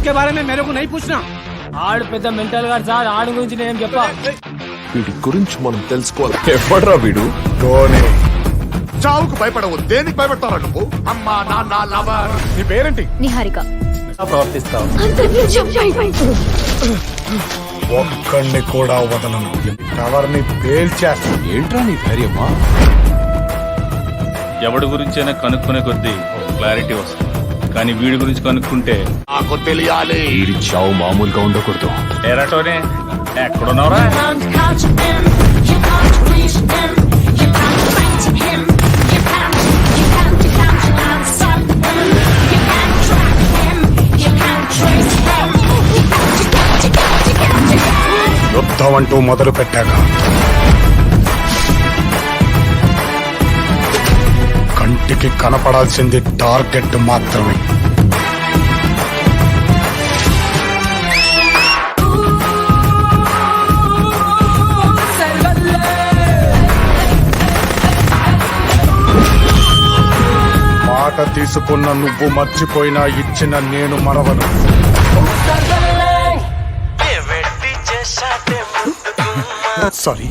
उसके बारे में मेरे को नहीं पूछना। ఆడు పెద్ద మెంటల్ గా సార్ ఆడి గురించి నేను చెప్పా. వీడి గురించి మనం తెలుసుకోవాలి. ఎవడ్రా వీడు? ధోని. చావుకు భయపడవు, దేనికి భయపడతారా నువ్వు? అమ్మా నాన్న లవర్. నీ పేరేంటి? నిహారిక. ప్రవర్తిస్తావు. ఒక్కడిని కూడా వదలను. టవర్ ని పేల్చేస్తా. ఏంట్రా నీ ధైర్యమా? ఎవడి గురించైనా కనుక్కునే కొద్దీ క్లారిటీ వస్తుంది, కానీ వీడి గురించి కనుక్కుంటే నాకు తెలియాలి. వీడి చావు మామూలుగా ఉండకూడదు. ఎరటోనే ఎక్కడున్నావురా? యుద్ధం అంటూ మొదలు పెట్టాక కంటికి కనపడాల్సింది టార్గెట్ మాత్రమే. మాట తీసుకున్న నువ్వు మర్చిపోయినా ఇచ్చిన నేను మరవను. సారీ.